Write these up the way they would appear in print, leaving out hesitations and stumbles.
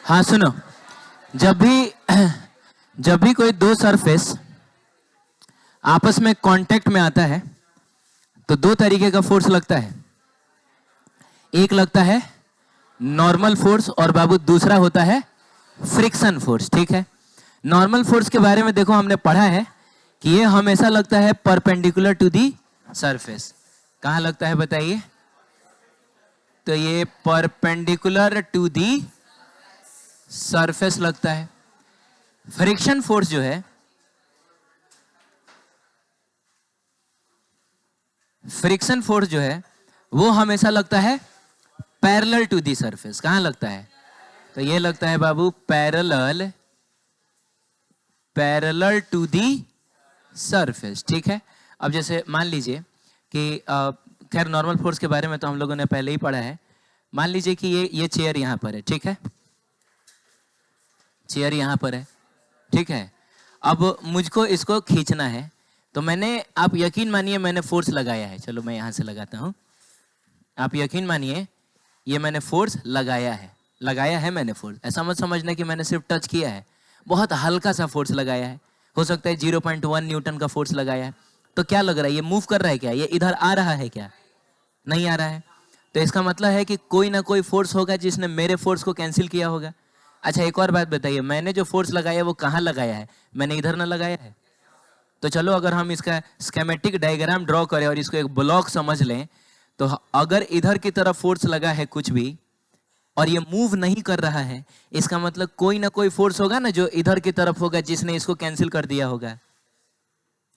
हाँ सुनो, जब भी जब भी कोई दो सरफेस आपस में कांटेक्ट में आता है तो दो तरीके का फोर्स लगता है। एक लगता है नॉर्मल फोर्स और बाबू दूसरा होता है फ्रिक्शन फोर्स। ठीक है, नॉर्मल फोर्स के बारे में देखो हमने पढ़ा है कि ये हमेशा लगता है परपेंडिकुलर टू दी सरफेस। कहां लगता है बताइए? तो ये परपेंडिकुलर टू दी सरफेस लगता है। फ्रिक्शन फोर्स जो है, फ्रिक्शन फोर्स जो है वो हमेशा लगता है पैरेलल टू दी सरफेस। कहां लगता है? तो ये लगता है बाबू पैरेलल टू दी सरफेस। ठीक है, अब जैसे मान लीजिए कि खैर नॉर्मल फोर्स के बारे में तो हम लोगों ने पहले ही पढ़ा है। मान लीजिए कि ये चेयर यहां पर है। ठीक है, चेयर यहां पर है। ठीक है, अब मुझको इसको खींचना है तो आप यकीन मानिए मैंने फोर्स लगाया है। चलो मैं यहां से लगाता हूं। आप यकीन मानिए ये मैंने फोर्स लगाया है मैंने फोर्स। ऐसा मत समझना कि मैंने सिर्फ टच किया है, बहुत हल्का सा फोर्स लगाया है। हो सकता है 0.1 न्यूटन का फोर्स लगाया है। तो क्या लग रहा है? ये मूव कर रहा है क्या? ये इधर आ रहा है क्या? नहीं आ रहा है। तो इसका मतलब है कि कोई ना कोई फोर्स होगा जिसने मेरे फोर्स को कैंसिल किया होगा। अच्छा एक और बात बताइए, मैंने जो फोर्स लगाया वो कहाँ लगाया है? मैंने इधर ना लगाया है। तो चलो अगर हम इसका स्कीमेटिक डायग्राम ड्रॉ करें और इसको एक ब्लॉक समझ लें, तो अगर इधर की तरफ फोर्स लगा है कुछ भी और ये मूव नहीं कर रहा है, इसका मतलब कोई ना कोई फोर्स होगा ना जो इधर की तरफ होगा जिसने इसको कैंसिल कर दिया होगा।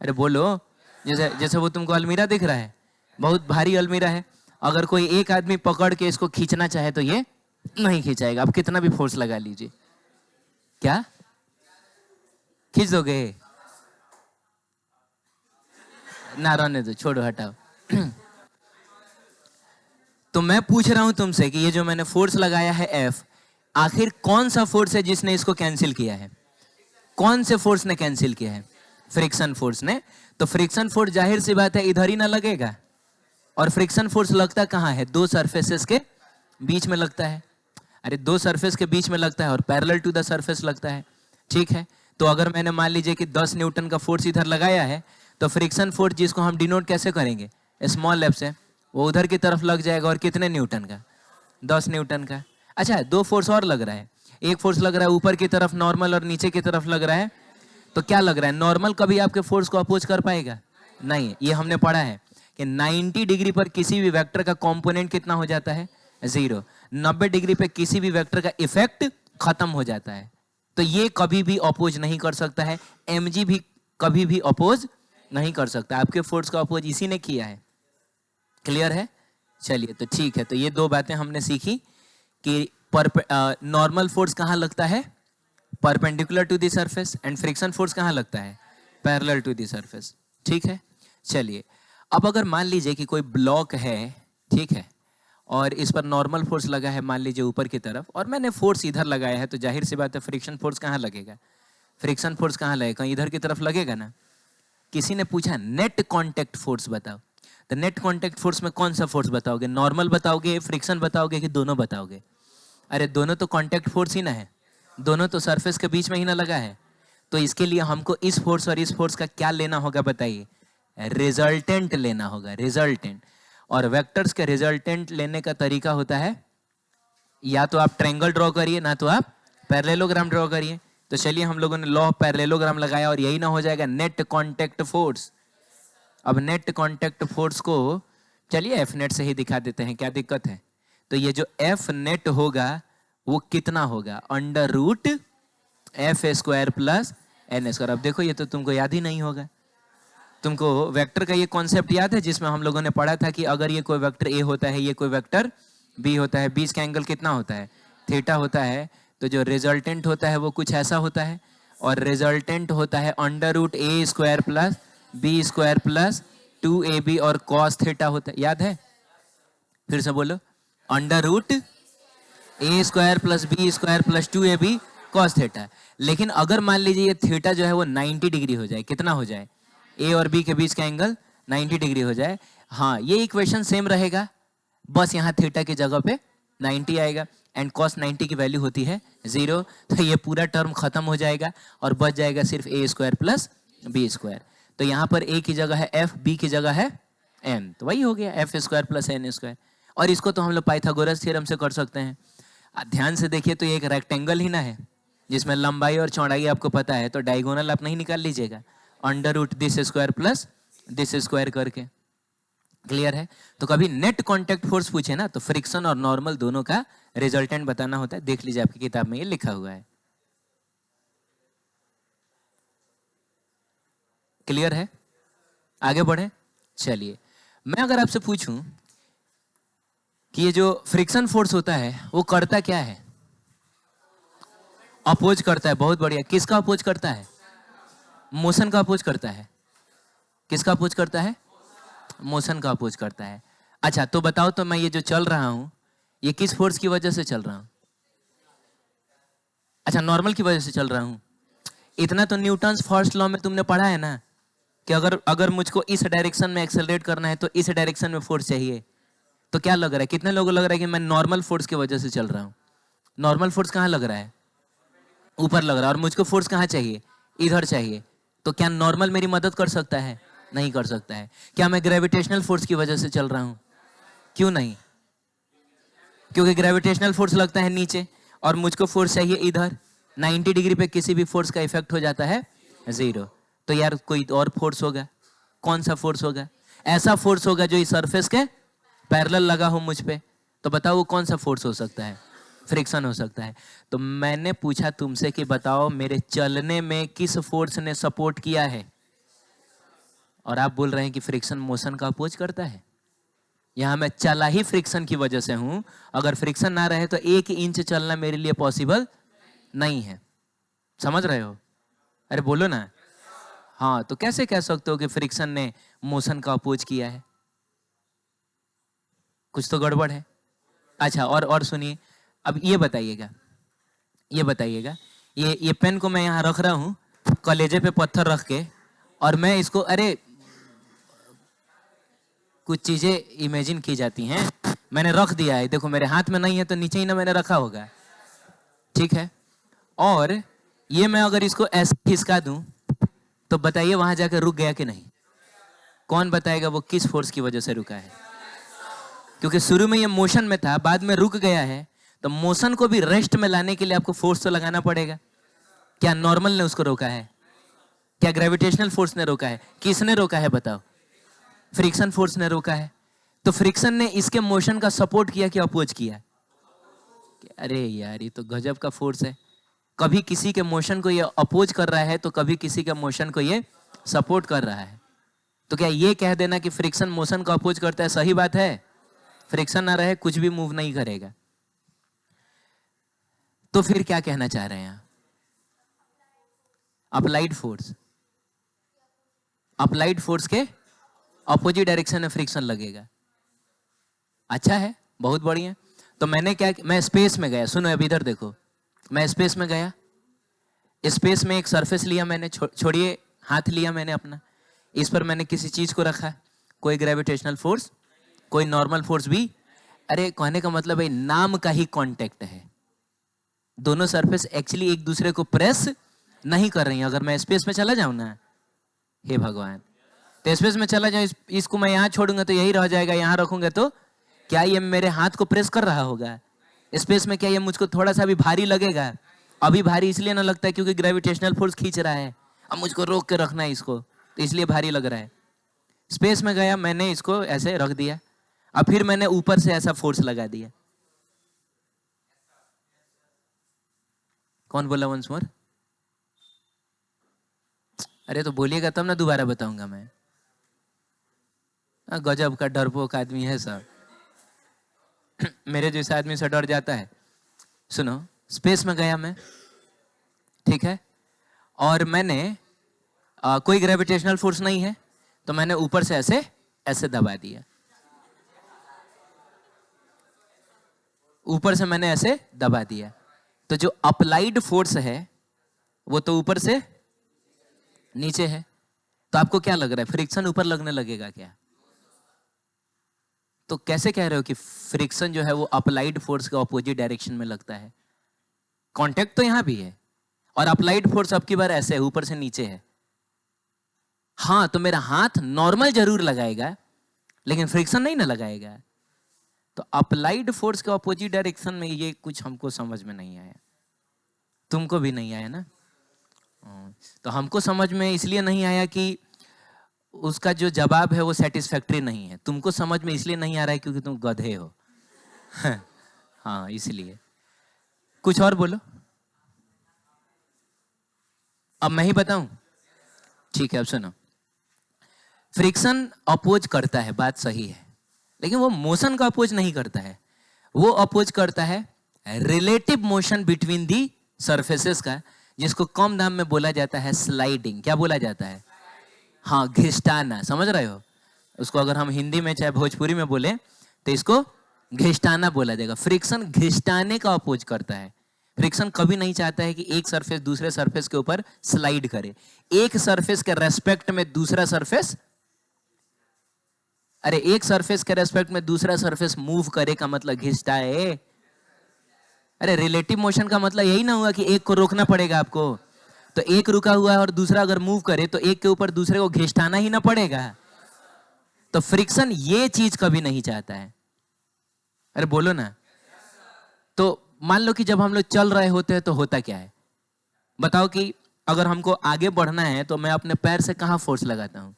अरे बोलो, जैसे जैसे वो तुमको अलमीरा दिख रहा है, बहुत भारी अलमीरा है। अगर कोई एक आदमी पकड़ के इसको खींचना चाहे तो ये नहीं खींचाएगा। आप कितना भी फोर्स लगा लीजिए, क्या खींच दोगे? ना रहने दो, छोड़ो, हटाओ। तो मैं पूछ रहा हूं तुमसे कि ये जो मैंने फोर्स लगाया है एफ, आखिर कौन सा फोर्स है जिसने इसको कैंसिल किया है? कौन से फोर्स ने कैंसिल किया है? फ्रिक्शन फोर्स ने। तो फ्रिक्शन फोर्स जाहिर सी बात है इधर ही ना लगेगा। और फ्रिक्शन फोर्स लगता कहां है? दो सरफेसेस के बीच में लगता है। अरे दो सरफेस के बीच में लगता है और पैरेलल टू द सरफेस लगता है। ठीक है, तो अगर मैंने मान लीजिए कि 10 न्यूटन का फोर्स इधर लगाया है, तो फ्रिक्शन फोर्स जिसको हम डिनोट कैसे करेंगे? स्मॉल एफ से, वो उधर की तरफ लग जाएगा। और कितने न्यूटन का? 10 न्यूटन का। अच्छा दो फोर्स और लग रहा है। एक फोर्स लग रहा है ऊपर की तरफ नॉर्मल, और नीचे की तरफ लग रहा है। तो क्या लग रहा है? नॉर्मल कभी आपके फोर्स को अपोज कर पाएगा? नहीं। ये हमने पढ़ा है कि 90 डिग्री पर किसी भी वेक्टर का कंपोनेंट कितना हो जाता है? 0। 90 डिग्री पे किसी भी वेक्टर का इफेक्ट खत्म हो जाता है। तो ये कभी भी अपोज नहीं कर सकता है। mg भी कभी भी अपोज नहीं कर सकता। आपके फोर्स का अपोज इसी ने किया है। क्लियर है? चलिए तो ठीक है, तो ये दो बातें हमने सीखी कि नॉर्मल फोर्स कहाँ लगता है? Perpendicular to the surface. And friction force कहाँ लगता है? Parallel to the surface. ठीक है, चलिए अब अगर मान लीजिए कि कोई ब्लॉक है, ठीक है, और इस पर नॉर्मल फोर्स लगा है मान लीजिए ऊपर की तरफ, और मैंने फोर्स इधर लगाया है, तो जाहिर सी बात है फ्रिक्शन फोर्स कहाँ लगेगा? फ्रिक्शन फोर्स कहाँ लगेगा? कहीं इधर की तरफ लगेगा ना। किसी ने पूछा नेट कांटेक्ट फोर्स बताओ, तो नेट कांटेक्ट फोर्स में कौन सा फोर्स बताओगे? नॉर्मल बताओगे, फ्रिक्शन बताओगे, कि दोनों बताओगे? अरे दोनों तो कांटेक्ट फोर्स ही ना है, दोनों तो सरफेस के बीच में ही ना लगा है। तो इसके लिए हमको इस फोर्स और इस फोर्स का क्या लेना होगा बताइए? रिजल्टेंट लेना होगा, रिजल्टेंट। और वेक्टर्स के रिजल्टेंट लेने का तरीका होता है, या तो आप ट्रायंगल ड्रॉ करिए, ना तो आप पैरेललोग्राम ड्रॉ करिए। तो चलिए हम लोगों ने लॉ ऑफ पैरेललोग्राम लगाया और यही ना हो जाएगा नेट कांटेक्ट फोर्स। अब नेट कांटेक्ट फोर्स को चलिए एफ नेट से ही दिखा देते हैं, क्या दिक्कत है? तो ये जो एफ नेट होगा वो कितना होगा? Under root F square plus N square. अब देखो ये तो तुमको याद ही नहीं होगा। तुमको वेक्टर का ये कॉन्सेप्ट याद है जिसमें हम लोगों ने पढ़ा था कि अगर ये कोई वेक्टर ए होता है, ये कोई वेक्टर बी होता है, बीच का एंगल कितना होता है? थीटा होता है। तो जो रिजल्टेंट होता है वो कुछ ऐसा होता है, और रिजल्टेंट होता है under root A square plus B square plus 2ab और कॉस थीटा होता है। याद है? फिर से बोलो, under root A square plus B square plus 2ab cos theta. लेकिन अगर मान लीजिए ये थीटा जो है वो 90 डिग्री हो जाए, कितना हो जाए? ए और बी के बीच का एंगल 90 डिग्री हो जाए। हाँ, ये इक्वेशन सेम रहेगा, बस यहाँ थीटा की जगह पे 90 आएगा। एंड कॉस 90 की वैल्यू होती है 0, तो ये पूरा टर्म खत्म हो जाएगा और बच जाएगा सिर्फ ए स्क्वायर प्लस बी स्क्वायर। तो यहाँ पर ए की जगह है एफ, बी की जगह है एन, तो वही हो गया F square plus N square. और इसको तो हम लोग पाइथागोरस थ्योरम से कर सकते हैं। ध्यान से देखिए तो ये एक रेक्टेंगल ही ना है जिसमें लंबाई और चौड़ाई आपको पता है, तो डायगोनल आप नहीं निकाल लीजिएगा under root this square plus this square करके। क्लियर है? तो कभी नेट कांटेक्ट फोर्स पूछे ना तो फ्रिक्शन और नॉर्मल दोनों का रिजल्टेंट बताना होता है। देख लीजिए आपकी किताब में ये लिखा हुआ है। क्लियर है? आगे बढ़े। चलिए मैं अगर आपसे पूछूं कि ये जो फ्रिक्शन फोर्स होता है वो करता क्या है? अपोज करता है। बहुत बढ़िया। किसका अपोज करता है? मोशन का अपोज करता है। किसका अपोज करता है? मोशन का अपोज करता है। अच्छा तो बताओ तो मैं ये जो चल रहा हूं ये किस फोर्स की वजह से चल रहा हूं? अच्छा नॉर्मल की वजह से चल रहा हूं। इतना तो न्यूटन्स फर्स्ट लॉ में तुमने पढ़ा है ना कि अगर मुझको इस डायरेक्शन में एक्सेलरेट करना है तो इस डायरेक्शन में फोर्स चाहिए। तो क्या लग रहा है, कितने लोगों को लग रहा है कि मैं नॉर्मल फोर्स की वजह से चल रहा हूं? नॉर्मल फोर्स कहां लग रहा है? ऊपर लग रहा है। और मुझको फोर्स कहां चाहिए? इधर चाहिए। तो क्या नॉर्मल मेरी मदद कर सकता है? नहीं कर सकता है। क्या मैं ग्रेविटेशनल फोर्स की वजह से चल रहा हूं? क्यों नहीं? क्योंकि ग्रेविटेशनल फोर्स लगता है नीचे और मुझको फोर्स चाहिए इधर। 90 डिग्री पे किसी भी फोर्स का इफेक्ट हो जाता है 0। तो यार कोई और फोर्स होगा। कौन सा फोर्स होगा? ऐसा फोर्स होगा जो इस सरफेस के पैरेलल लगा हो मुझ पे। तो बताओ वो कौन सा फोर्स हो सकता है? फ्रिक्शन हो सकता है। तो मैंने पूछा तुमसे कि बताओ मेरे चलने में किस फोर्स ने सपोर्ट किया है, और आप बोल रहे हैं कि फ्रिक्शन मोशन का अपोज करता है। यहां मैं चला ही फ्रिक्शन की वजह से हूं। अगर फ्रिक्शन ना रहे तो 1 इंच चलना मेरे लिए पॉसिबल नहीं है। समझ रहे हो? अरे बोलो ना। हाँ तो कैसे कह सकते हो कि फ्रिक्शन ने मोशन का अपोज किया है? कुछ तो गड़बड़ है। अच्छा और सुनिए, अब ये बताइएगा, ये पेन को मैं यहाँ रख रहा हूँ कलेजे पे पत्थर रख के, और मैं इसको, अरे कुछ चीजें इमेजिन की जाती हैं। मैंने रख दिया है, देखो मेरे हाथ में नहीं है तो नीचे ही ना मैंने रखा होगा। ठीक है? और ये मैं अगर इसको ऐसे खिसका दूं तो बताइए वहां जाकर रुक गया कि नहीं? कौन बताएगा वो किस फोर्स की वजह से रुका है? क्योंकि शुरू में ये मोशन में था, बाद में रुक गया है। तो मोशन को भी रेस्ट में लाने के लिए आपको फोर्स तो लगाना पड़ेगा। क्या नॉर्मल ने उसको रोका है? क्या ग्रेविटेशनल फोर्स ने रोका है? किसने रोका है बताओ? फ्रिक्शन फोर्स ने रोका है। तो फ्रिक्शन ने इसके मोशन का सपोर्ट किया कि अपोज किया? अरे यार ये तो गजब का फोर्स है। कभी किसी के मोशन को ये अपोज कर रहा है तो कभी किसी के मोशन को ये सपोर्ट कर रहा है। तो क्या ये कह देना कि फ्रिक्शन मोशन को अपोज करता है सही बात है? फ्रिक्शन ना रहे कुछ भी मूव नहीं करेगा। तो फिर क्या कहना चाह रहे हैं? अप्लाइड फोर्स, अप्लाइड फोर्स के अपोजिट डायरेक्शन में फ्रिक्शन लगेगा। अच्छा है, बहुत बढ़िया। तो मैंने क्या, मैं स्पेस में गया। सुनो अब इधर देखो, मैं स्पेस में गया। स्पेस में एक सरफेस लिया मैंने, छोड़िए हाथ लिया मैंने अपना, इस पर मैंने किसी चीज को रखा। कोई ग्रेविटेशनल फोर्स, कोई नॉर्मल फोर्स भी। अरे कहने का मतलब है नाम का ही कांटेक्ट है। दोनों सरफेस एक्चुअली एक दूसरे को प्रेस नहीं कर रही हैं। अगर मैं स्पेस में चला जाऊं ना, हे भगवान, तो स्पेस में चला जाऊं, इसको मैं यहां छोड़ूंगा तो यही रह जाएगा, यहां रखूंगा तो क्या ये मेरे हाथ को प्रेस कर रहा होगा? स्पेस में क्या ये मुझको थोड़ा सा भी भारी लगेगा? अभी भारी इसलिए ना लगता है क्योंकि ग्रेविटेशनल फोर्स खींच रहा है। अब मुझको रोक के रखना है इसको, तो इसलिए भारी लग रहा है। स्पेस में गया, मैंने इसको ऐसे रख दिया, अब फिर मैंने ऊपर से ऐसा फोर्स लगा दिया। कौन बोला वंस मोर? अरे तो बोलिएगा तब ना दोबारा बताऊंगा मैं। गजब का डरपोक आदमी है सर। मेरे जैसे आदमी से डर जाता है। सुनो, स्पेस में गया मैं, ठीक है, और मैंने कोई ग्रेविटेशनल फोर्स नहीं है तो मैंने ऊपर से ऐसे ऐसे दबा दिया। ऊपर से मैंने ऐसे दबा दिया। तो जो अप्लाइड फोर्स है वो तो ऊपर से नीचे है। तो आपको क्या लग रहा है, फ्रिक्शन ऊपर लगने लगेगा क्या? तो कैसे कह रहे हो कि फ्रिक्शन जो है वो अप्लाइड फोर्स के ऑपोजिट डायरेक्शन में लगता है? कांटेक्ट तो यहां भी है और अप्लाइड फोर्स अब की बार ऐसे है, ऊपर से नीचे है। हाँ, तो मेरा हाथ नॉर्मल जरूर लगाएगा लेकिन फ्रिक्शन नहीं ना लगाएगा। तो अप्लाइड फोर्स के ऑपोजिट डायरेक्शन में ये कुछ हमको समझ में नहीं आया। तुमको भी नहीं आया ना? तो हमको समझ में इसलिए नहीं आया कि उसका जो जवाब है वो सेटिस्फैक्ट्री नहीं है। तुमको समझ में इसलिए नहीं आ रहा है क्योंकि तुम गधे हो। हाँ, इसलिए। कुछ और बोलो। अब मैं ही बताऊं? ठीक है, अब सुनो। फ्रिक्शन अपोज करता है, बात सही है, लेकिन वो मोशन का अपोज नहीं करता है। वो अपोज करता है relative motion between the surfaces का, जिसको कम दाम में बोला जाता है स्लाइडिंग। क्या बोला जाता है? हाँ, घिसटाना। समझ रहे हो? उसको अगर हम हिंदी में चाहे भोजपुरी में बोले तो इसको घिसटाना बोला जाएगा। फ्रिक्शन घिसटाने का अपोज करता है। फ्रिक्शन कभी नहीं चाहता है कि एक सरफेस दूसरे सरफेस के ऊपर स्लाइड करे। एक सरफेस के रेस्पेक्ट में दूसरा सरफेस, अरे एक सरफेस के रेस्पेक्ट में दूसरा सरफेस मूव करे का मतलब घिसटाए। अरे रिलेटिव मोशन का मतलब यही ना हुआ कि एक को रोकना पड़ेगा आपको। तो एक रुका हुआ है और दूसरा अगर मूव करे तो एक के ऊपर दूसरे को घिसटाना ही ना पड़ेगा। तो फ्रिक्शन ये चीज कभी नहीं चाहता है। अरे बोलो ना। तो मान लो कि जब हम लोग चल रहे होते हैं तो होता क्या है? बताओ कि अगर हमको आगे बढ़ना है तो मैं अपने पैर से कहां फोर्स लगाता हूं?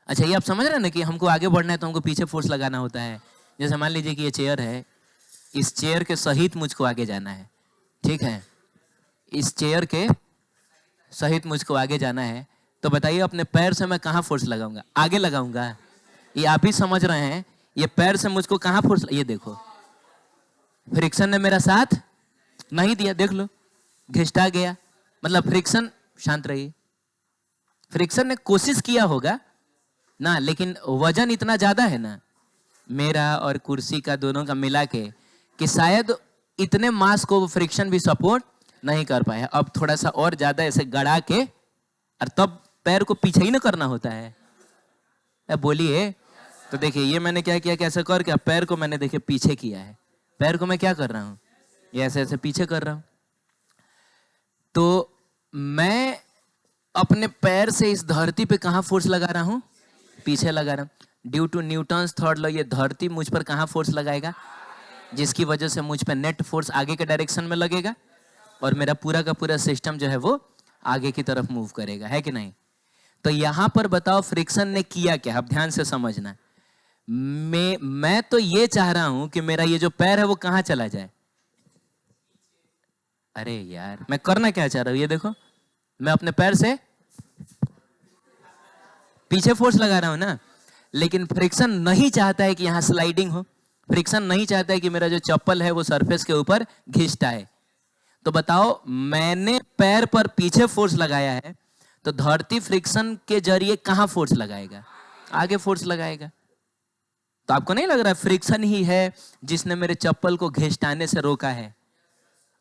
अच्छा, ये आप समझ रहे हैं ना कि हमको आगे बढ़ना है तो हमको पीछे फोर्स लगाना होता है। जैसे मान लीजिए कि ये चेयर है, इस चेयर के सहित मुझको आगे जाना है, ठीक है? इस चेयर के सहित मुझको आगे जाना है, तो बताइए अपने पैर से मैं कहाँ फोर्स लगाऊंगा? आगे लगाऊंगा। ये आप ही समझ रहे हैं। ये पैर से मुझको कहाँ फोर्स, ये देखो फ्रिक्शन ने मेरा साथ नहीं दिया, देख लो घिसटा गया। मतलब फ्रिक्शन, शांत रहिए, फ्रिक्शन ने कोशिश किया होगा ना, लेकिन वजन इतना ज्यादा है ना मेरा और कुर्सी का, दोनों का मिला के, कि शायद इतने मास को वो फ्रिक्शन भी सपोर्ट नहीं कर पाया। अब थोड़ा सा और ज्यादा ऐसे गड़ा के, और तब पैर को पीछे ही ना करना होता है। अब बोलिए। तो देखिए ये मैंने क्या किया, कैसे कर के पैर को मैंने देखिए पीछे किया है। पैर को मैं क्या कर रहा हूं? ये ऐसे ऐसे पीछे कर रहा हूं। तो मैं अपने पैर से इस धरती पे कहां फोर्स लगा रहा हूं? पीछे लगा रहा हूं। Due to Newton's third law, ये धरती मुझ पर कहां फोर्स लगाएगा? जिसकी वजह से मुझ पर नेट फोर्स आगे के डायरेक्शन में लगेगा और मेरा पूरा का पूरा सिस्टम जो है वो आगे की तरफ मूव करेगा, है कि नहीं? तो यहां पर बताओ फ्रिक्शन ने किया क्या? अब ध्यान से समझना। मैं तो ये चाह रहा हूं कि मेरा ये जो पैर है वो कहां चला जाए। अरे यार, मैं करना क्या चाह रहा हूं? ये देखो, मैं अपने पैर से पीछे फोर्स लगा रहा हूं ना, लेकिन फ्रिक्शन नहीं चाहता है कि यहां स्लाइडिंग हो। फ्रिक्शन नहीं चाहता है कि मेरा जो चप्पल है वो सरफेस के ऊपर घिसता है। तो बताओ, मैंने पैर पर पीछे फोर्स लगाया है, तो धरती फ्रिक्शन के जरिए कहां फोर्स लगाएगा? आगे फोर्स लगाएगा। तो आपको नहीं लग रहा है फ्रिक्शन ही है जिसने मेरे चप्पल को घिसटाने से रोका है?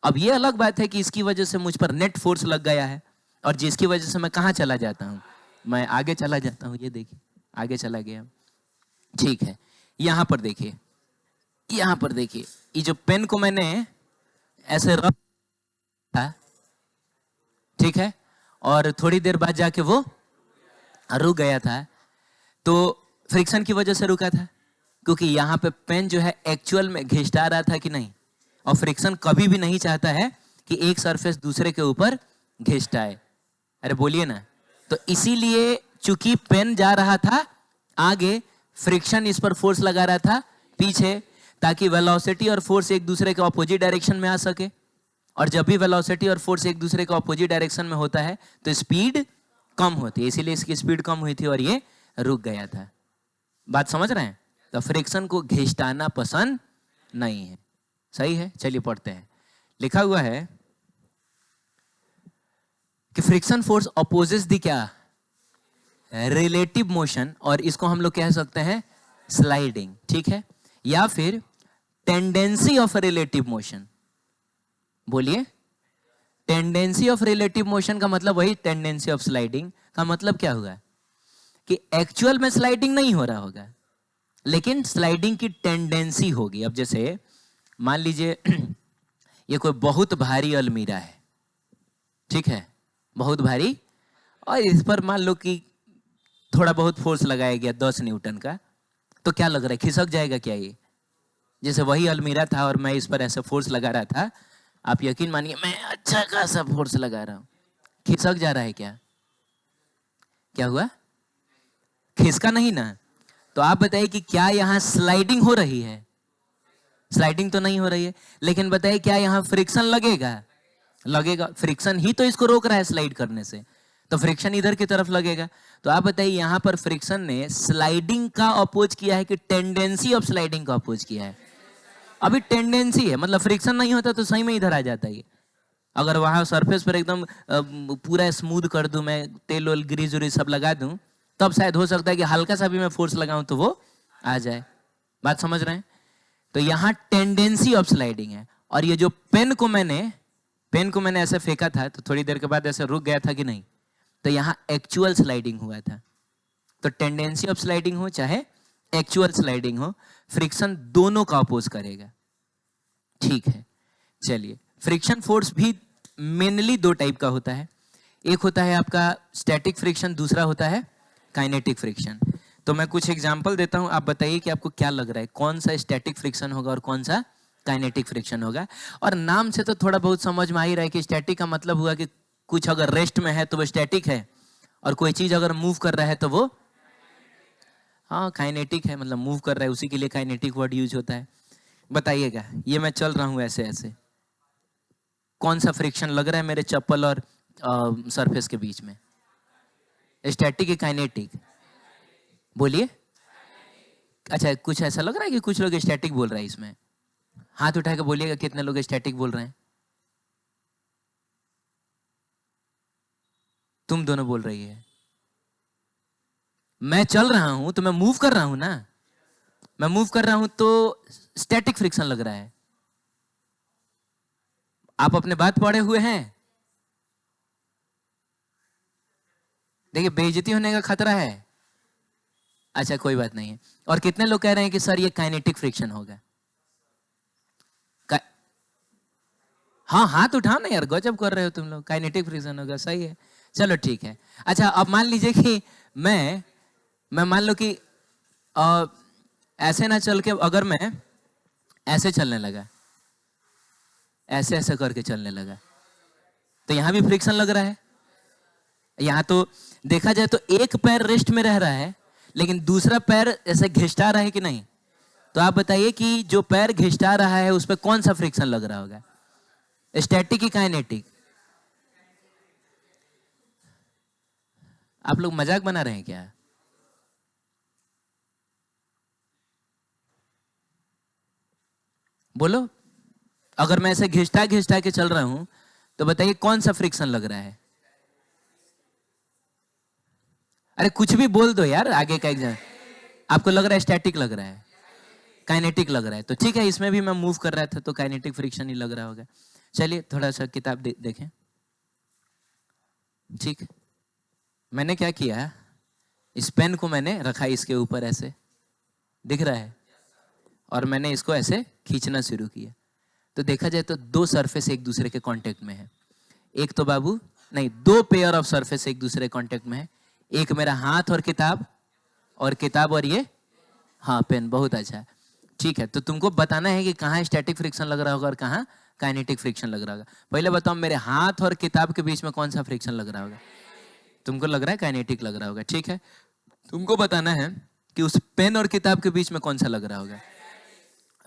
अब ये अलग बात है कि इसकी वजह से मुझ पर नेट फोर्स लग गया है और जिसकी वजह से मैं कहां चला जाता हूं? मैं आगे चला जाता हूं। ये देखिए, आगे चला गया। ठीक है, यहां पर देखिए, यहां पर देखिए, ये जो पेन को मैंने ऐसे रख था, ठीक है, और थोड़ी देर बाद जाके वो रुक गया था। तो फ्रिक्शन की वजह से रुका था, क्योंकि यहां पे पेन जो है एक्चुअल में घिसटा रहा था कि नहीं। और फ्रिक्शन कभी भी नहीं चाहता है कि एक सरफेस दूसरे के ऊपर घिसटाए। अरे बोलिए ना। तो इसीलिए चूंकि पेन जा रहा था आगे, फ्रिक्शन इस पर फोर्स लगा रहा था पीछे, ताकि वेलोसिटी और फोर्स एक दूसरे के ऑपोजिट डायरेक्शन में आ सके। और जब भी वेलोसिटी और फोर्स एक दूसरे के ऑपोजिट डायरेक्शन में होता है तो स्पीड कम होती है, इसीलिए इसकी स्पीड कम हुई थी और ये रुक गया था। बात समझ रहे हैं? तो फ्रिक्शन को घिसटाना पसंद नहीं है। सही है, चलिए पढ़ते हैं। लिखा हुआ है कि फ्रिक्शन फोर्स अपोजेस दी क्या? रिलेटिव मोशन, और इसको हम लोग कह सकते हैं स्लाइडिंग, ठीक है, या फिर टेंडेंसी ऑफ रिलेटिव मोशन। बोलिए। टेंडेंसी ऑफ रिलेटिव मोशन का मतलब वही टेंडेंसी ऑफ स्लाइडिंग का मतलब क्या होगा? कि एक्चुअल में स्लाइडिंग नहीं हो रहा होगा, लेकिन स्लाइडिंग की टेंडेंसी होगी। अब जैसे मान लीजिए ये कोई बहुत भारी अलमीरा है, ठीक है, बहुत भारी, और इस पर मान लो कि थोड़ा बहुत फोर्स लगाया गया 10 न्यूटन का, तो क्या लग रहा है, खिसक जाएगा क्या ये? जैसे वही अलमीरा था और मैं इस पर ऐसे फोर्स लगा रहा था, आप यकीन मानिए मैं अच्छा खासा फोर्स लगा रहा हूं, खिसक जा रहा है क्या? क्या हुआ? खिसका नहीं ना। तो आप बताइए कि क्या यहां स्लाइडिंग हो रही है? स्लाइडिंग तो नहीं हो रही है, लेकिन बताइए क्या यहां फ्रिक्शन लगेगा? लगेगा। फ्रिक्शन ही तो इसको रोक रहा है स्लाइड करने से, तो फ्रिक्शन इधर की तरफ लगेगा। तो आप बताइए यहां पर फ्रिक्शन ने स्लाइडिंग का अपोज किया है कि टेंडेंसी ऑफ स्लाइडिंग का अपोज किया है? अभी टेंडेंसी है, मतलब फ्रिक्शन नहीं होता तो सही में इधर आ जाता है। अगर वहां सरफेस पर एकदम पूरा स्मूथ कर दूं, मैं तेल वेल ग्रीस व्रीस सब लगा दूं, तब शायद हो सकता है कि हल्का सा भी मैं फोर्स लगाऊं तो वो आ जाए। बात समझ रहे हैं? तो यहां टेंडेंसी ऑफ स्लाइडिंग है। और ये जो पेन को मैंने ऐसे फेंका था तो थोड़ी देर के बाद ऐसे रुक गया था कि नहीं, तो यहां एक्चुअल स्लाइडिंग हुआ था। तो टेंडेंसी ऑफ स्लाइडिंग हो चाहे एक्चुअल स्लाइडिंग हो, फ्रिक्शन दोनों का अपोज करेगा। ठीक है, चलिए। फ्रिक्शन फोर्स भी मेनली दो टाइप का होता है। एक होता है आपका स्टैटिक फ्रिक्शन, दूसरा होता है काइनेटिक फ्रिक्शन। तो मैं कुछ एग्जांपल देता हूं, आप बताइए कि आपको क्या लग रहा है, कौन सा स्टैटिक फ्रिक्शन होगा और कौन सा काइनेटिक फ्रिक्शन होगा। और नाम से तो थोड़ा बहुत समझ में आ ही रहा है कि स्टैटिक का मतलब हुआ कि कुछ अगर रेस्ट में है तो वो स्टैटिक है, और कोई चीज अगर मूव कर रहा है तो वो हाँ काइनेटिक है, मतलब मूव कर रहा है, उसी के लिए काइनेटिक वर्ड यूज होता है। बताइएगा, ये मैं चल रहा हूं ऐसे ऐसे, कौन सा फ्रिक्शन लग रहा है मेरे चप्पल और सरफेस के बीच में? स्टैटिक है काइनेटिक? बोलिए। अच्छा, कुछ ऐसा लग रहा है कि कुछ लोग स्टैटिक बोल रहे हैं इसमें? हाथ उठा के बोलिएगा कितने लोग स्टैटिक बोल रहे हैं। तुम दोनों बोल रही है। मैं चल रहा हूं तो मैं मूव कर रहा हूं ना, मैं मूव कर रहा हूं तो स्टैटिक फ्रिक्शन लग रहा है। आप अपने बात पढ़े हुए हैं? देखिए बेइज्जती होने का खतरा है। अच्छा कोई बात नहीं है। और कितने लोग कह रहे हैं कि सर ये काइनेटिक फ्रिक्शन होगा? का... हाँ हाथ उठाओ ना यार, गजब कर रहे हो तुम लोग। काइनेटिक फ्रिक्शन होगा, सही है, चलो ठीक है। अच्छा अब मान लीजिए कि मैं मान लो कि अ, ऐसे ना चल के अगर मैं ऐसे चलने लगा, ऐसे ऐसे करके चलने लगा, तो यहां भी फ्रिक्शन लग रहा है। यहां तो देखा जाए तो एक पैर रेस्ट में रह रहा है, लेकिन दूसरा पैर ऐसे घिसटा रहा है कि नहीं? तो आप बताइए कि जो पैर घिसटा रहा है उस पर कौन सा फ्रिक्शन लग रहा होगा, स्टैटिक की काइनेटिक? आप लोग मजाक बना रहे हैं क्या? बोलो। अगर मैं ऐसे घिसटा घिसटा के चल रहा हूं तो बताइए कौन सा फ्रिक्शन लग रहा है? अरे कुछ भी बोल दो यार, आगे का एग्जाम। आपको लग रहा है स्टैटिक लग रहा है, काइनेटिक लग रहा है, तो ठीक है, इसमें भी मैं मूव कर रहा था तो काइनेटिक फ्रिक्शन ही लग रहा होगा। चलिए थोड़ा सा किताब देखें। ठीक, मैंने क्या किया, इस पेन को मैंने रखा इसके ऊपर ऐसे, दिख रहा है, और मैंने इसको ऐसे खींचना शुरू किया। तो देखा जाए तो दो सरफेस एक दूसरे के कांटेक्ट में है। एक तो बाबू नहीं, दो पेयर ऑफ सरफेस एक दूसरे कांटेक्ट में है। एक मेरा हाथ और किताब, और किताब और ये हाँ पेन। बहुत अच्छा, ठीक है। तो तुमको बताना है कि कहाँ स्टैटिक फ्रिक्शन लग रहा होगा और कहाँ काइनेटिक फ्रिक्शन लग रहा होगा। पहले बताओ मेरे हाथ और किताब के बीच में कौन सा फ्रिक्शन लग रहा होगा? तुमको लग रहा है काइनेटिक लग रहा होगा, ठीक है। तुमको बताना है कि उस पेन और किताब के बीच में कौन सा लग रहा होगा।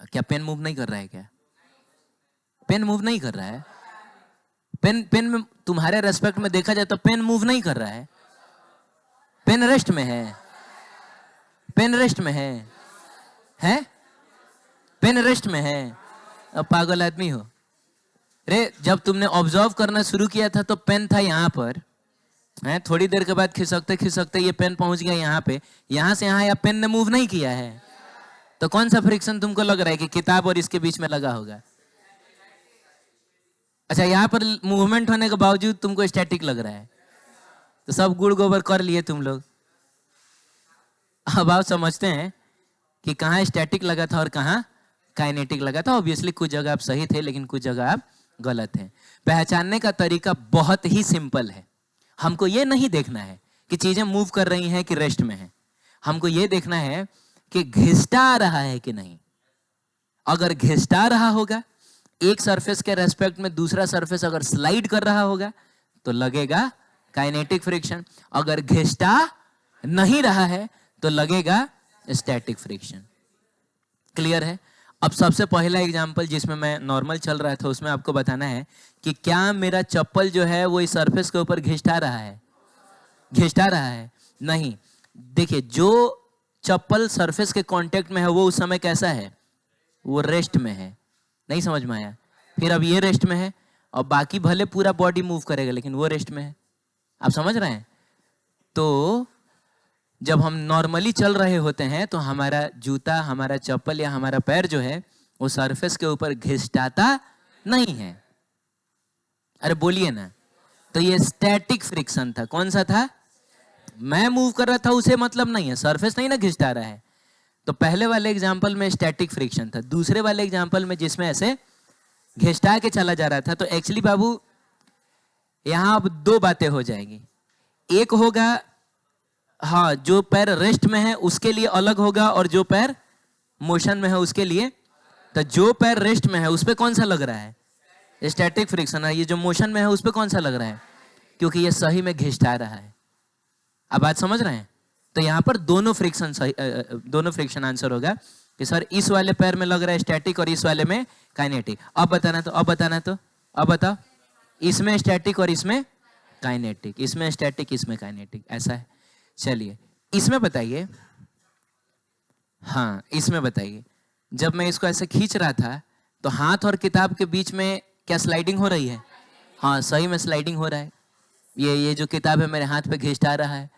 क्या पेन मूव नहीं कर रहा है क्या? पेन मूव नहीं कर रहा है। पेन पेन में तुम्हारे रेस्पेक्ट में देखा जाए तो पेन मूव नहीं कर रहा है, पेन रेस्ट में है, पेन रेस्ट में है पेन रेस्ट में है। अब पागल आदमी हो रे। जब तुमने ऑब्जर्व करना शुरू किया था तो पेन था यहाँ पर, है, थोड़ी देर के बाद खिसकते खिसकते ये पेन पहुंच गया यहाँ पे, यहाँ से यहाँ या पेन ने मूव नहीं किया है। तो कौन सा फ्रिक्शन तुमको लग रहा है कि किताब और इसके बीच में लगा होगा? अच्छा, यहाँ पर मूवमेंट होने के बावजूद तुमको स्टैटिक लग रहा है, तो सब गुड़ गोबर कर लिए तुम लोग। अब आप समझते हैं कि कहाँ स्टैटिक लगा था और कहाँ काइनेटिक लगा था। ऑब्वियसली कुछ जगह आप सही थे लेकिन कुछ जगह आप गलत हैं। पहचानने का तरीका बहुत ही सिंपल है। हमको ये नहीं देखना है कि चीजें मूव कर रही हैं कि रेस्ट में है, हमको ये देखना है कि घिसटा रहा है कि नहीं। अगर घिसटा रहा होगा, एक सरफेस के रेस्पेक्ट में दूसरा सरफेस अगर स्लाइड कर रहा होगा तो लगेगा काइनेटिक फ्रिक्शन। अगर घिसटा नहीं रहा है तो लगेगा स्टैटिक फ्रिक्शन। क्लियर है? अब सबसे पहला एग्जांपल जिसमें मैं नॉर्मल चल रहा था उसमें आपको बताना है कि क्या मेरा चप्पल जो है वो इस सरफेस के ऊपर घिसटा रहा है? घिसटा रहा है? नहीं। देखिए, जो चप्पल सरफेस के कांटेक्ट में है वो उस समय कैसा है? वो रेस्ट में है। नहीं समझ में आया? फिर अब ये रेस्ट में है और बाकी भले पूरा बॉडी मूव करेगा लेकिन वो रेस्ट में है। आप समझ रहे हैं? तो जब हम नॉर्मली चल रहे होते हैं तो हमारा जूता, हमारा चप्पल या हमारा पैर जो है वो सरफेस के ऊपर घिसटाता नहीं है। अरे बोलिए ना। तो ये स्टैटिक फ्रिक्शन था। कौन सा था? मैं मूव कर रहा था उसे मतलब नहीं है, सरफेस नहीं ना घिसटा रहा है। तो पहले वाले एग्जांपल में स्टैटिक फ्रिक्शन था। दूसरे वाले एग्जांपल में जिसमें ऐसे घिसटा के चला जा रहा था, तो एक्चुअली बाबू यहां अब दो बातें हो जाएंगी। एक होगा, हाँ, जो पैर रेस्ट में है उसके लिए अलग होगा और जो पैर मोशन में है उसके लिए। तो जो पैर रेस्ट में है उस पे कौन सा लग रहा है? स्टैटिक फ्रिक्शन है। ये जो मोशन में है उस पे कौन सा लग रहा है? क्योंकि ये सही में घिसटा रहा है। अब बात समझ रहे हैं? तो यहाँ पर दोनों फ्रिक्शन सही, दोनों फ्रिक्शन आंसर होगा कि सर इस वाले पैर में लग रहा है स्टैटिक और इस वाले में काइनेटिक। अब बताना तो अब बताओ, इसमें स्टैटिक और इसमें काइनेटिक, इसमें स्टैटिक इसमें काइनेटिक, ऐसा है। चलिए इसमें बताइए। हाँ, इसमें बताइए, जब मैं इसको ऐसे खींच रहा था तो हाथ और किताब के बीच में क्या स्लाइडिंग हो रही है? हाँ, सही में स्लाइडिंग हो रहा है। ये जो किताब है मेरे हाथ पे घिसटा रहा है।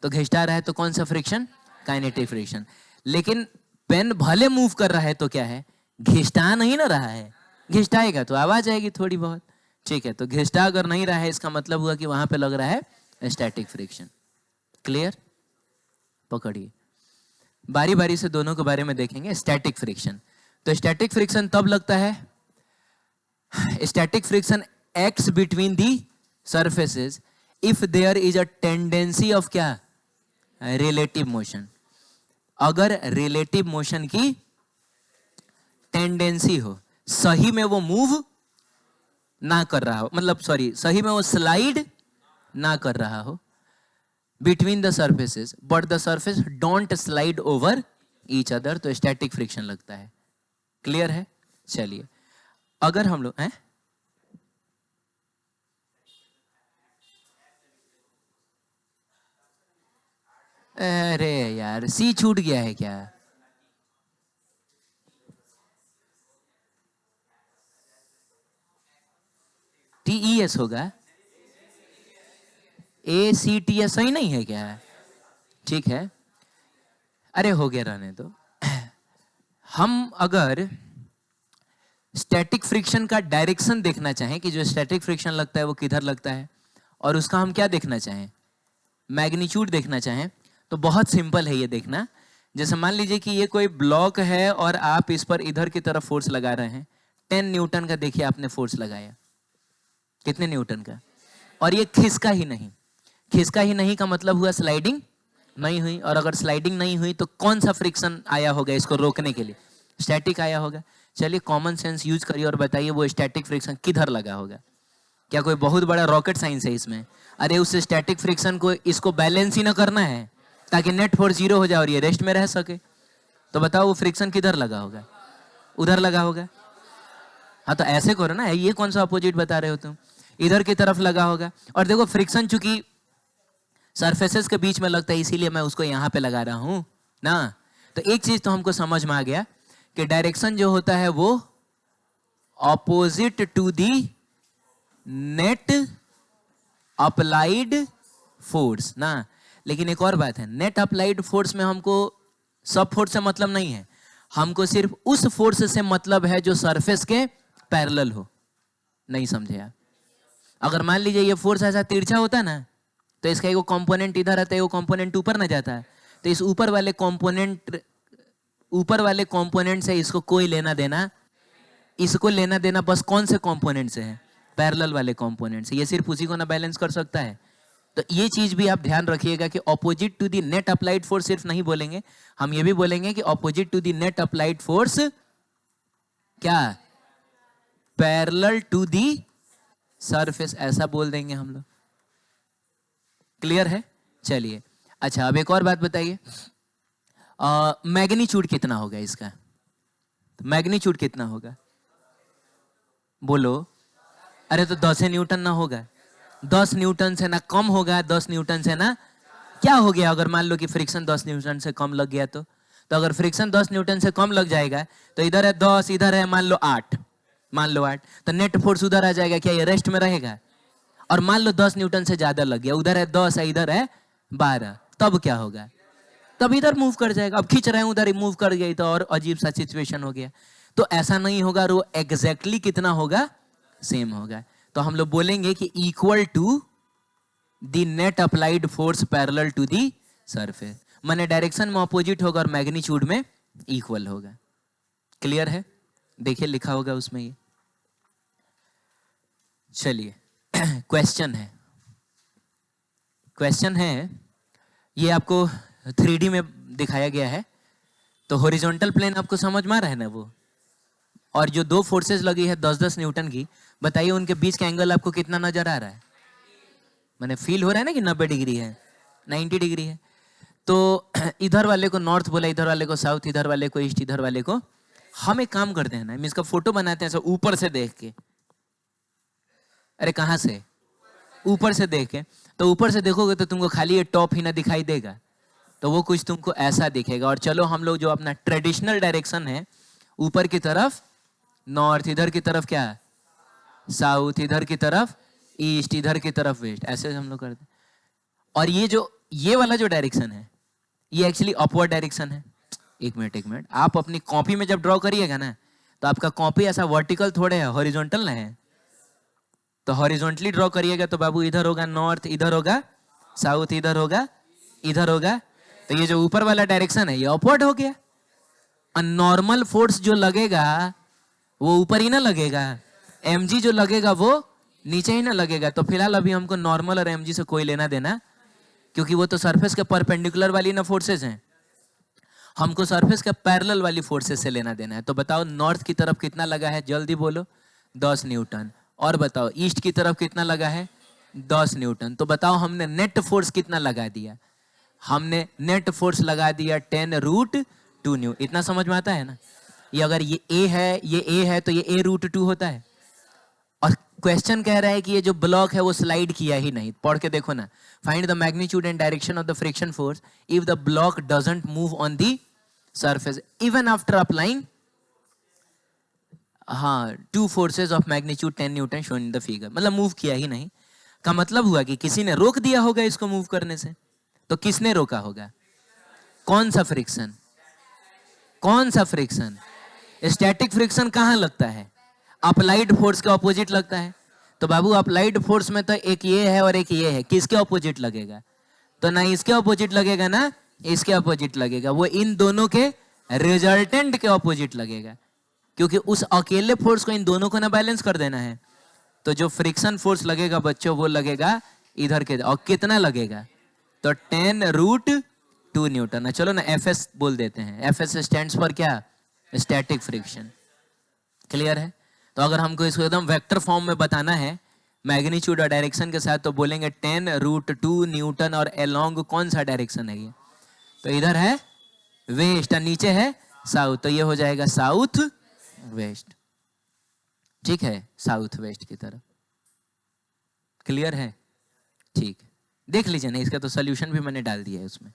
तो घिसटा रहा है तो कौन सा फ्रिक्शन? Kinetic friction. लेकिन पेन भले मूव कर रहा है तो क्या है? घिसटा नहीं ना रहा है। घिसटाएगा तो आवाज आएगी थोड़ी बहुत। ठीक है, तो घिसटा अगर नहीं रहा है इसका मतलब हुआ कि वहां पे लग रहा है स्टैटिक फ्रिक्शन। क्लियर? पकड़िए, बारी बारी से दोनों के बारे में देखेंगे। स्टैटिक फ्रिक्शन, तो स्टैटिक फ्रिक्शन तब लगता है, static friction acts between the surfaces if there is a tendency of क्या? Relative motion. अगर रिलेटिव मोशन की टेंडेंसी हो, सही में वो मूव ना कर रहा हो, मतलब सॉरी, सही में वो स्लाइड ना कर रहा हो between the surfaces but the surface don't slide over each other, तो स्टैटिक फ्रिक्शन लगता है। क्लियर है? चलिए, अगर हम लोग हैं, अरे यार सी छूट गया है क्या? TES होगा। ACTS सही नहीं है क्या? ठीक है, अरे हो गया, रहने दो। हम अगर स्टैटिक फ्रिक्शन का डायरेक्शन देखना चाहें कि जो स्टैटिक फ्रिक्शन लगता है वो किधर लगता है, और उसका हम क्या देखना चाहें? मैग्नीट्यूड देखना चाहें, तो बहुत सिंपल है ये देखना। जैसे मान लीजिए कि ये कोई ब्लॉक है और आप इस पर इधर की तरफ फोर्स लगा रहे हैं। 10 न्यूटन का देखिए आपने फोर्स लगाया, कितने न्यूटन का? और ये खिसका ही नहीं। खिसका ही नहीं का मतलब हुआ स्लाइडिंग नहीं हुई, और अगर स्लाइडिंग नहीं हुई तो कौन सा फ्रिक्शन आया होगा इसको रोकने के लिए? स्टैटिक आया होगा। चलिए कॉमन सेंस यूज करिए और बताइए वो स्टैटिक फ्रिक्शन किधर लगा होगा? क्या कोई बहुत बड़ा रॉकेट साइंस है इसमें? अरे उस स्टैटिक फ्रिक्शन को इसको बैलेंस ही ना करना है ताकि नेट फोर्स 0 हो जाए और ये रेस्ट में रह सके। तो बताओ वो फ्रिक्शन किधर लगा होगा? उधर लगा होगा। हाँ, तो ऐसे करो ना, ये कौन सा अपोजिट बता रहे हो तुम? इधर की तरफ लगा होगा। और देखो फ्रिक्शन चूंकि सरफेसेस के बीच में लगता है इसीलिए मैं उसको यहाँ पे लगा रहा हूं ना। तो एक चीज तो हमको समझ में आ गया कि डायरेक्शन जो होता है वो opposite to the net applied force ना। लेकिन एक और बात है, नेट अप्लाइड फोर्स में हमको सब फोर्स से मतलब नहीं है, हमको सिर्फ उस फोर्स से मतलब है जो सरफेस के पैरेलल हो। नहीं समझे आप? अगर मान लीजिए ये फोर्स ऐसा तिरछा होता ना तो इसका एक कंपोनेंट इधर आता है, वो कंपोनेंट ऊपर ना जाता है, तो इस ऊपर वाले कंपोनेंट ऊपर वाले कंपोनेंट से इसको कोई लेना देना, इसको लेना देना बस कौन से कंपोनेंट से है? पैरेलल वाले कंपोनेंट से। ये सिर्फ उसी को ना बैलेंस कर सकता है। तो ये चीज भी आप ध्यान रखिएगा कि opposite to the net applied force सिर्फ नहीं बोलेंगे, हम ये भी बोलेंगे कि opposite to the net applied force क्या? पैरेलल टू द सरफेस, ऐसा बोल देंगे हम लोग। क्लियर है? चलिए, अच्छा अब एक और बात बताइए, मैग्नीट्यूड कितना होगा इसका? मैग्नीट्यूड कितना होगा? बोलो। अरे तो 10 न्यूटन ना होगा? 10 न्यूटन से ना कम होगा, 10 न्यूटन से ना क्या हो गया? अगर मान लो कि फ्रिक्शन 10 न्यूटन से कम लग गया तो अगर फ्रिक्शन 10 न्यूटन से कम लग जाएगा तो इधर है 10, इधर है मान लो 8, मान लो 8, तो नेट फोर्स उधर आ जाएगा, क्या ये रेस्ट में रहेगा? और मान लो 10 न्यूटन से ज्यादा लग गया, उधर है 10 है, इधर है 12, तब क्या होगा? तब इधर मूव कर जाएगा। अब खींच रहे हैं उधर, मूव कर गई तो और अजीब सा सिचुएशन हो गया। तो ऐसा नहीं होगा, वो एग्जैक्टली कितना होगा? सेम होगा। तो हम लोग बोलेंगे कि equal to the net applied force parallel to the surface, माने डायरेक्शन में अपोजिट होगा और मैग्नीट्यूड में इक्वल होगा। क्लियर है? देखिए लिखा होगा उसमें ये। चलिए क्वेश्चन है, क्वेश्चन है, ये आपको 3D में दिखाया गया है। तो हॉरिजॉन्टल प्लेन आपको समझ में आ रहा है ना वो, और जो दो फोर्सेस लगी है 10-10 न्यूटन की, बताइए उनके बीच का एंगल आपको कितना नजर आ रहा है? मैंने फील हो रहा है ना कि 90 डिग्री है, 90 डिग्री है। तो इधर वाले को नॉर्थ बोला, इधर वाले को साउथ, इधर वाले को ईस्ट, इधर वाले को। हम एक काम करते हैं ना, हम इसका फोटो बनाते हैं ऐसा ऊपर से देख के। अरे कहां से? ऊपर से देख के। तो ऊपर से देखोगे तो तुमको खाली ये टॉप ही ना दिखाई देगा, तो वो कुछ तुमको ऐसा दिखेगा। और चलो हम लोग जो अपना ट्रेडिशनल डायरेक्शन है, ऊपर की तरफ नॉर्थ, इधर की तरफ क्या? साउथ, इधर की तरफ ईस्ट, इधर की तरफ वेस्ट, ऐसे हम लोग करते हैं। और ये वाला जो डायरेक्शन है, ये एक्चुअली अपवर्ड डायरेक्शन है। एक मिनट, आप अपनी कॉपी में जब ड्रॉ करिएगा ना, तो आपका कॉपी ऐसा वर्टिकल थोड़े है, हॉरिजॉन्टल ना है। तो हॉरिजॉन्टली ड्रॉ करिएगा तो बाबू इधर होगा नॉर्थ, इधर होगा साउथ, इधर होगा, इधर होगा। तो ये जो ऊपर वाला डायरेक्शन है ये अपवर्ड हो गया। और नॉर्मल फोर्स जो लगेगा वो ऊपर ही ना लगेगा, mg जो लगेगा वो नीचे ही ना लगेगा। तो फिलहाल अभी हमको नॉर्मल और mg से कोई लेना देना, क्योंकि वो तो सरफेस के परपेंडिकुलर वाली ना फोर्सेस हैं, हमको सरफेस के पैरेलल वाली फोर्सेस से लेना देना है। तो बताओ नॉर्थ की तरफ कितना लगा है? जल्दी बोलो। 10 न्यूटन। और बताओ ईस्ट की तरफ कितना लगा है? 10 न्यूटन। तो बताओ हमने नेट फोर्स कितना लगा दिया? हमने नेट फोर्स लगा दिया 10√2 न्यू। इतना समझ में आता है ना? ये अगर ये A है, ये A है, तो ये A√2 होता है। और क्वेश्चन कह रहा है कि ये जो ब्लॉक है वो स्लाइड किया ही नहीं। पढ़ के देखो ना, find the magnitude and direction of the friction force if the block doesn't move on the surface even after applying two forces of magnitude 10 Newton shown in the figure. मतलब move किया ही नहीं का मतलब हुआ कि किसी ने रोक दिया होगा इसको मूव करने से। तो किसने रोका होगा? कौन सा फ्रिक्शन? कौन सा फ्रिक्शन? स्टैटिक फ्रिक्शन कहां लगता है? अप्लाइड फोर्स के ऑपोजिट लगता है। तो बाबू अप्लाइड फोर्स में तो एक ये है और एक ये है, किसके ऑपोजिट लगेगा? तो ना इसके ऑपोजिट लगेगा ना इसके ऑपोजिट लगेगा, वो इन दोनों के रिजल्टेंट के ऑपोजिट लगेगा, क्योंकि उस अकेले फोर्स को इन दोनों को ना बैलेंस कर देना है। तो जो फ्रिक्शन फोर्स लगेगा बच्चों वो लगेगा इधर के, और कितना लगेगा? तो 10√2 न्यूटन। चलो ना एफएस बोल देते हैं। एफएस स्टैंड्स फॉर क्या? Static friction. क्लियर है? तो अगर हमको इसको एकदम वेक्टर फॉर्म में बताना है मैग्नीट्यूड और डायरेक्शन के साथ, तो बोलेंगे 10√2 न्यूटन। और अलोंग कौन सा डायरेक्शन है ये? तो इधर है वेस्ट और नीचे है साउथ, तो ये हो जाएगा साउथ वेस्ट। ठीक है, साउथ वेस्ट की तरफ। क्लियर है? ठीक, देख लीजिए ना, इसका तो सॉल्यूशन भी मैंने डाल दिया है उसमें।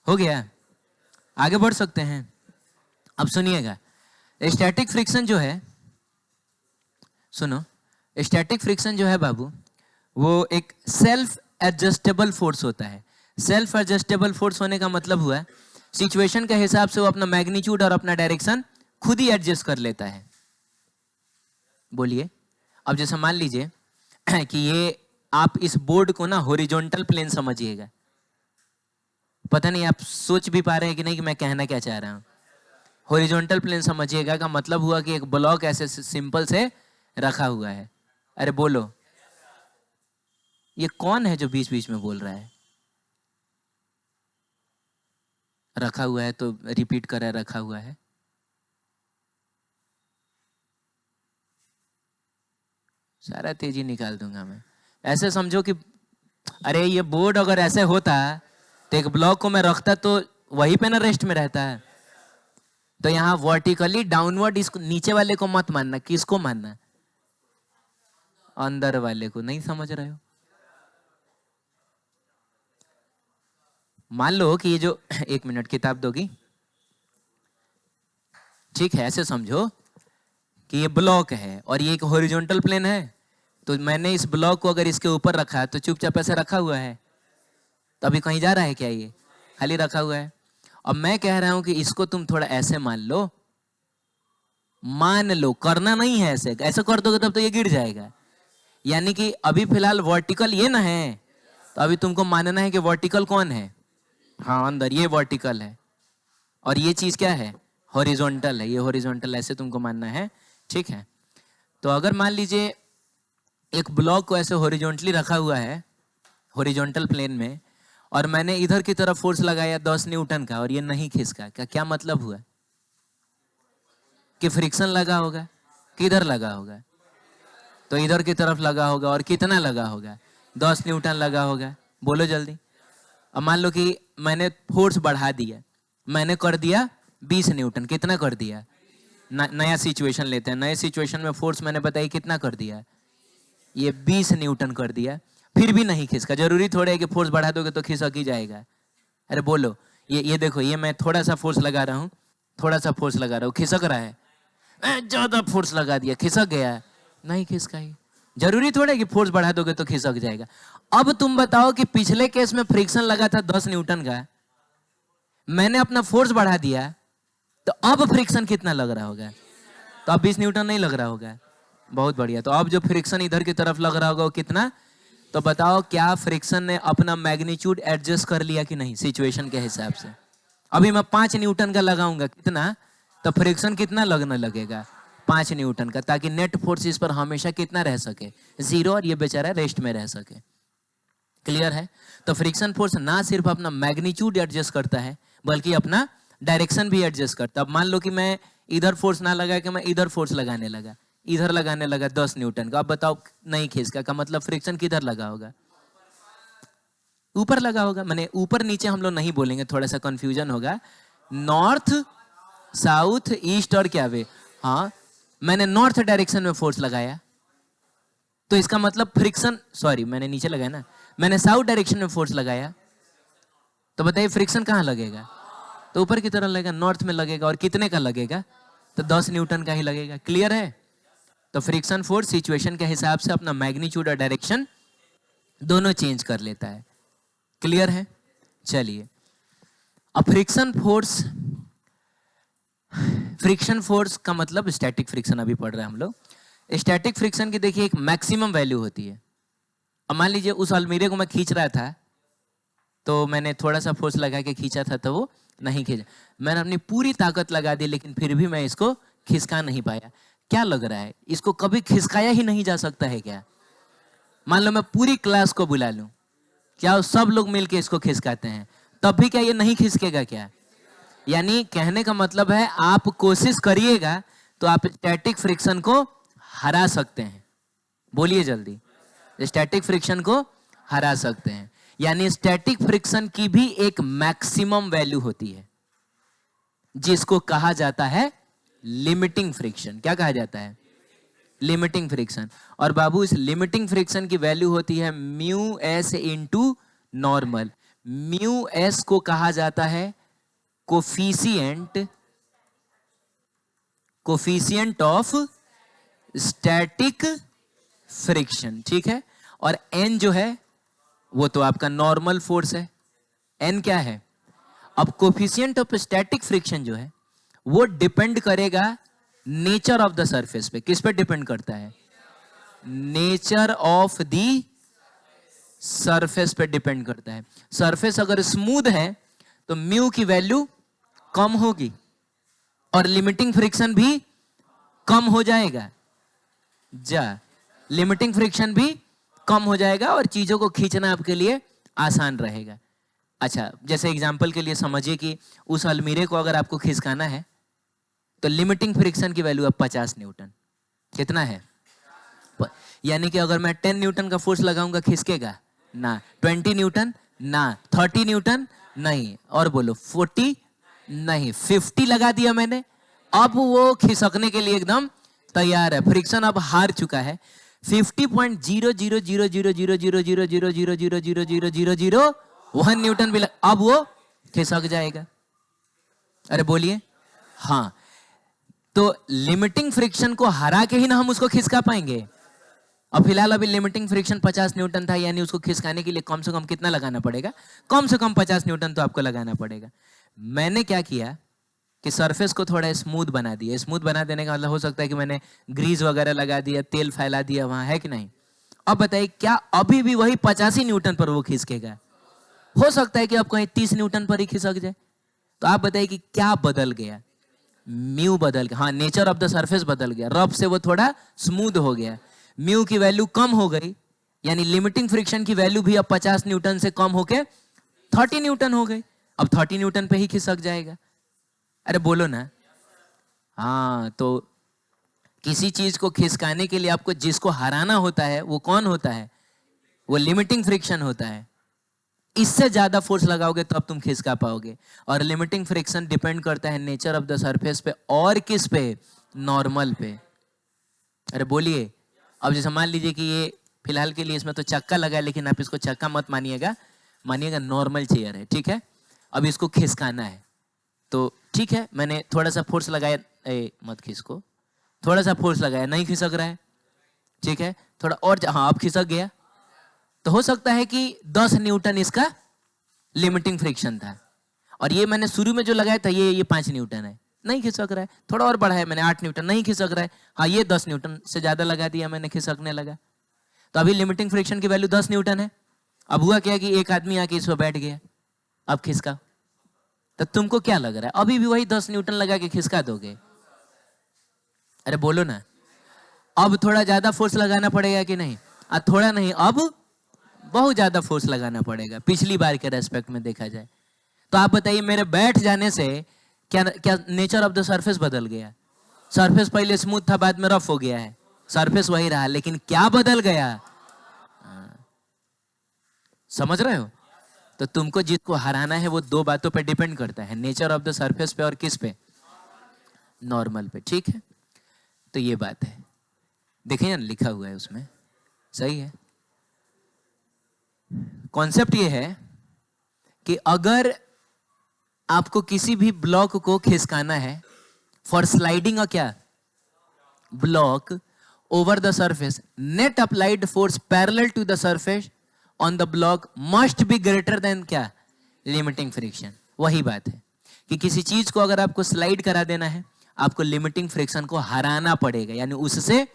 हो गया, आगे बढ़ सकते हैं। अब सुनिएगा, स्टैटिक फ्रिक्शन जो है, सुनो, स्टैटिक फ्रिक्शन जो है बाबू, वो एक सेल्फ एडजस्टेबल फोर्स होता है। सेल्फ एडजस्टेबल फोर्स होने का मतलब हुआ सिचुएशन के हिसाब से वो अपना मैग्नीट्यूड और अपना डायरेक्शन खुद ही एडजस्ट कर लेता है। बोलिए। अब जैसे मान लीजिए कि ये आप इस बोर्ड को ना हॉरिजॉन्टल प्लेन समझिएगा। पता नहीं आप सोच भी पा रहे हैं कि नहीं कि मैं कहना क्या चाह रहा हूं। हॉरिजॉन्टल प्लेन समझिएगा का मतलब हुआ कि एक ब्लॉक ऐसे सिंपल से रखा हुआ है। अरे बोलो, ये कौन है जो बीच बीच में बोल रहा है? रखा हुआ है तो रिपीट कर रहा है, रखा हुआ है। सारा तेजी निकाल दूंगा मैं। ऐसे समझो कि अरे ये बोर्ड अगर ऐसे होता तो एक ब्लॉक को मैं रखता तो वहीं पे ना रेस्ट में रहता है। तो यहाँ वर्टिकली डाउनवर्ड, इसको नीचे वाले को मत मानना। किसको मानना? अंदर वाले को। नहीं समझ रहे हो? मान लो कि ये जो एक मिनट, किताब दोगी? ठीक है, ऐसे समझो कि ये ब्लॉक है और ये एक हॉरिजॉन्टल प्लेन है। तो मैंने इस ब्लॉक को अगर इसके ऊपर रखा तो चुपचाप ऐसे रखा हुआ है। तो अभी कहीं जा रहा है क्या? ये खाली रखा हुआ है। अब मैं कह रहा हूं कि इसको तुम थोड़ा ऐसे मान लो। मान लो, करना नहीं है ऐसे। ऐसे कर दोगे तब तो ये गिर जाएगा। यानी कि अभी फिलहाल वर्टिकल ये ना है, तो अभी तुमको मानना है कि वर्टिकल कौन है? हाँ, अंदर ये वर्टिकल है और ये चीज क्या है? हॉरिजॉन्टल है। ये हॉरिजॉन्टल ऐसे तुमको मानना है। ठीक है, तो अगर मान लीजिए एक ब्लॉक को ऐसे हॉरिजॉन्टली रखा हुआ है, हॉरिजॉन्टल प्लेन में, और मैंने इधर की तरफ फोर्स लगाया 10 न्यूटन का और ये नहीं खिसका, क्या मतलब हुआ? कि फ्रिक्शन लगा होगा। किधर लगा होगा? तो इधर की तरफ लगा होगा। और कितना लगा होगा? 10 न्यूटन लगा होगा। बोलो जल्दी। अब मान लो कि मैंने फोर्स बढ़ा दिया, मैंने कर दिया 20 न्यूटन। कितना कर दिया? नया सिचुएशन लेते हैं। नए सिचुएशन में फोर्स मैंने बताई कितना कर दिया? ये 20 न्यूटन कर दिया। फिर भी नहीं खिसका। जरूरी थोड़ा है कि फोर्स बढ़ा दोगे तो खिसक ही जाएगा। अरे बोलो, ये देखो, ये मैं थोड़ा सा फोर्स लगा रहा हूँ, थोड़ा सा फोर्स लगा रहा हूँ, खिसक रहा है। ज्यादा फोर्स लगा दिया, खिसक गया? नहीं खिसका ही। जरूरी थोड़ा है कि फोर्स बढ़ा दोगे तो खिसक जाएगा। अब तुम बताओ कि पिछले केस में फ्रिक्शन लगा था 10 न्यूटन का, मैंने अपना फोर्स बढ़ा दिया, तो अब फ्रिक्शन कितना लग रहा होगा? तो अब 20 न्यूटन नहीं लग रहा होगा। बहुत बढ़िया। तो अब जो फ्रिक्शन इधर की तरफ लग रहा होगा वो कितना? तो बताओ, क्या फ्रिक्शन ने अपना मैग्नीट्यूड एडजस्ट कर लिया कि नहीं सिचुएशन के हिसाब से? अभी मैं 5 न्यूटन का लगाऊंगा, कितना? तो फ्रिक्शन कितना लगने लगेगा? 5 न्यूटन का, ताकि नेट फोर्स इस पर हमेशा कितना रह सके? 0, और ये बेचारा रेस्ट में रह सके। क्लियर है? तो फ्रिक्शन फोर्स ना सिर्फ अपना मैग्नीट्यूड एडजस्ट करता है बल्कि अपना डायरेक्शन भी एडजस्ट करता है। अब मान लो कि मैं इधर फोर्स ना लगा के मैं इधर फोर्स लगाने लगा, इधर लगाने लगा 10 न्यूटन का। अब बताओ, नहीं खींचका का मतलब फ्रिक्शन किधर लगा होगा? ऊपर लगा होगा। माने ऊपर नीचे हम लोग नहीं बोलेंगे, थोड़ा सा कंफ्यूजन होगा। नॉर्थ, साउथ, ईस्ट और क्या वे? हाँ, मैंने नॉर्थ डायरेक्शन में फोर्स लगाया तो इसका मतलब फ्रिक्शन, सॉरी मैंने नीचे लगाया ना, मैंने साउथ डायरेक्शन में फोर्स लगाया तो बताइए फ्रिक्शन कहाँ लगेगा? तो ऊपर की तरफ लगेगा, नॉर्थ में लगेगा। और कितने का लगेगा? तो 10 न्यूटन का ही लगेगा। क्लियर है? तो फ्रिक्शन फोर्स सिचुएशन के हिसाब से अपना मैग्नीट्यूड और डायरेक्शन दोनों चेंज कर लेता है। क्लियर है? चलिए, अब फ्रिक्शन फोर्स का मतलब स्टैटिक फ्रिक्शन अभी पढ़ रहे हैं हम लोग। स्टैटिक फ्रिक्शन की देखिए एक मैक्सिमम वैल्यू होती है। अब मान लीजिए उस अलमीरे को मैं खींच रहा था, तो मैंने थोड़ा सा फोर्स लगा के खींचा था तो वो नहीं खींचा। मैंने अपनी पूरी ताकत लगा दी लेकिन फिर भी मैं इसको खिसका नहीं पाया। क्या लग रहा है? इसको कभी खिसकाया ही नहीं जा सकता है क्या? मान लो मैं पूरी क्लास को बुला लूं, क्या सब लोग मिलके इसको खिसकाते हैं, तब भी क्या ये नहीं खिसकेगा क्या? यानी कहने का मतलब है आप कोशिश करिएगा तो आप स्टैटिक फ्रिक्शन को हरा सकते हैं। बोलिए जल्दी। स्टैटिक फ्रिक्शन को हरा सकते हैं। यानी स्टैटिक फ्रिक्शन की भी एक मैक्सिमम वैल्यू होती है जिसको कहा जाता है लिमिटिंग फ्रिक्शन। क्या कहा जाता है? Limiting friction. और बाबू, इस लिमिटिंग फ्रिक्शन की वैल्यू होती है mu S into normal. Mu S को कहा जाता है कोफिशिएंट ऑफ स्टैटिक फ्रिक्शन। ठीक है? और एन जो है वो तो आपका नॉर्मल फोर्स है। एन क्या है? अब कोफिशिएंट ऑफ स्टैटिक फ्रिक्शन जो है वो डिपेंड करेगा नेचर ऑफ द सरफेस पे। किस पे डिपेंड करता है? नेचर ऑफ द सरफेस पे डिपेंड करता है। सरफेस अगर स्मूथ है तो म्यू की वैल्यू कम होगी और लिमिटिंग फ्रिक्शन भी कम हो जाएगा। लिमिटिंग फ्रिक्शन भी कम हो जाएगा और चीजों को खींचना आपके लिए आसान रहेगा। अच्छा, जैसे एग्जांपल के लिए समझिए कि उस अलमीरे को अगर आपको खिसकाना है तो लिमिटिंग फ्रिक्शन की वैल्यू अब 50 न्यूटन। कितना है? यानी कि अगर मैं 10 न्यूटन का फोर्स लगाऊंगा खिसकेगा ना। 20 न्यूटन ना। 30 न्यूटन नहीं। और बोलो 40 नहीं। 50 लगा दिया मैंने, अब वो खिसकने के लिए एकदम तैयार है। फ्रिक्शन अब हार चुका है। 50.0000000000000000001 न्यूटन भी अब वो खिसक जाएगा। अरे बोलिए। हाँ, तो लिमिटिंग फ्रिक्शन को हरा के ही ना हम उसको खिसका पाएंगे। अब फिलहाल अभी लिमिटिंग फ्रिक्शन 50 न्यूटन था, यानी उसको खिसकाने के लिए कम से कम कितना लगाना पड़ेगा? कम से कम 50 न्यूटन तो आपको लगाना पड़ेगा। मैंने क्या किया कि सरफेस को थोड़ा स्मूथ बना दिया। स्मूथ बना देने का मतलब हो सकता है कि मैंने ग्रीस वगैरह लगा दिया, तेल फैला दिया वहां, है कि नहीं? अब बताइए, क्या अभी भी वही 85 न्यूटन पर वो खिसकेगा? हो सकता है कि आप कहीं 30 न्यूटन पर ही खिसक जाए। तो आप बताइए कि क्या बदल गया? म्यू बदल गया। हाँ, नेचर ऑफ द सरफेस बदल गया। रफ से वो थोड़ा स्मूथ हो गया। म्यू की वैल्यू कम हो गई, यानी लिमिटिंग फ्रिक्शन की वैल्यू भी अब 50 न्यूटन से कम होके 30 न्यूटन हो गई। अब 30 न्यूटन पे ही खिसक जाएगा। अरे बोलो ना। हाँ, तो किसी चीज को खिसकाने के लिए आपको जिसको हराना होता है वो कौन होता है? वो लिमिटिंग फ्रिक्शन होता है। इससे ज्यादा फोर्स लगाओगे तो अब तुम खिसका पाओगे। और लिमिटिंग फ्रिक्शन डिपेंड करता है नेचर ऑफ द सरफेस पे और किस पे? नॉर्मल पे। अरे बोलिए। अब जैसे मान लीजिए कि ये फिलहाल के लिए इसमें तो चक्का लगा है, लेकिन आप इसको चक्का मत मानिएगा, मानिएगा नॉर्मल चेयर है, ठीक है? अब इसको खिसकाना है तो ठीक है, मैंने थोड़ा सा फोर्स लगाया, मत खिसको, थोड़ा सा फोर्स लगाया, नहीं खिसक रहा है, ठीक है? थोड़ा और, हाँ अब खिसक गया। तो हो सकता है कि 10 न्यूटन इसका लिमिटिंग फ्रिक्शन था और ये मैंने शुरू में जो लगाया था ये 5 न्यूटन है, नहीं खिसक रहा है। थोड़ा और बढ़ाया मैंने 8 न्यूटन, नहीं खिसक रहा है। हाँ, ये 10 न्यूटन से ज्यादा लगा दिया मैंने, खिसकने लगा। तो अभी लिमिटिंग फ्रिक्शन की वैल्यू 10 न्यूटन है। अब हुआ क्या कि एक आदमी आके इस पर बैठ गया, अब खिसका। तो तुमको क्या लग रहा है? अभी भी वही 10 न्यूटन लगा के खिसका दोगे? अरे बोलो ना। अब थोड़ा ज्यादा फोर्स लगाना पड़ेगा कि नहीं? थोड़ा नहीं, अब बहुत ज्यादा फोर्स लगाना पड़ेगा पिछली बार के रेस्पेक्ट में देखा जाए। तो आप बताइए, मेरे बैठ जाने से क्या क्या नेचर ऑफ द सरफेस बदल गया? सरफेस पहले स्मूथ था, बाद में रफ हो गया है। सरफेस वही रहा, लेकिन क्या बदल गया? समझ रहे हो? तो तुमको जिसको हराना है वो दो बातों पे डिपेंड करता है, नेचर ऑफ द सरफेस पे और किस पे? नॉर्मल पे, ठीक है? तो ये बात है, देखिए ना लिखा हुआ है उसमें, सही है। कॉन्सेप्ट ये है कि अगर आपको किसी भी ब्लॉक को खिसकाना है फॉर स्लाइडिंग अ क्या block over the surface, net applied force parallel to the surface on the block must be greater than क्या? Limiting friction. वही बात है कि किसी चीज को अगर आपको स्लाइड करा देना है, आपको लिमिटिंग फ्रिक्शन को हराना पड़ेगा, यानी उससे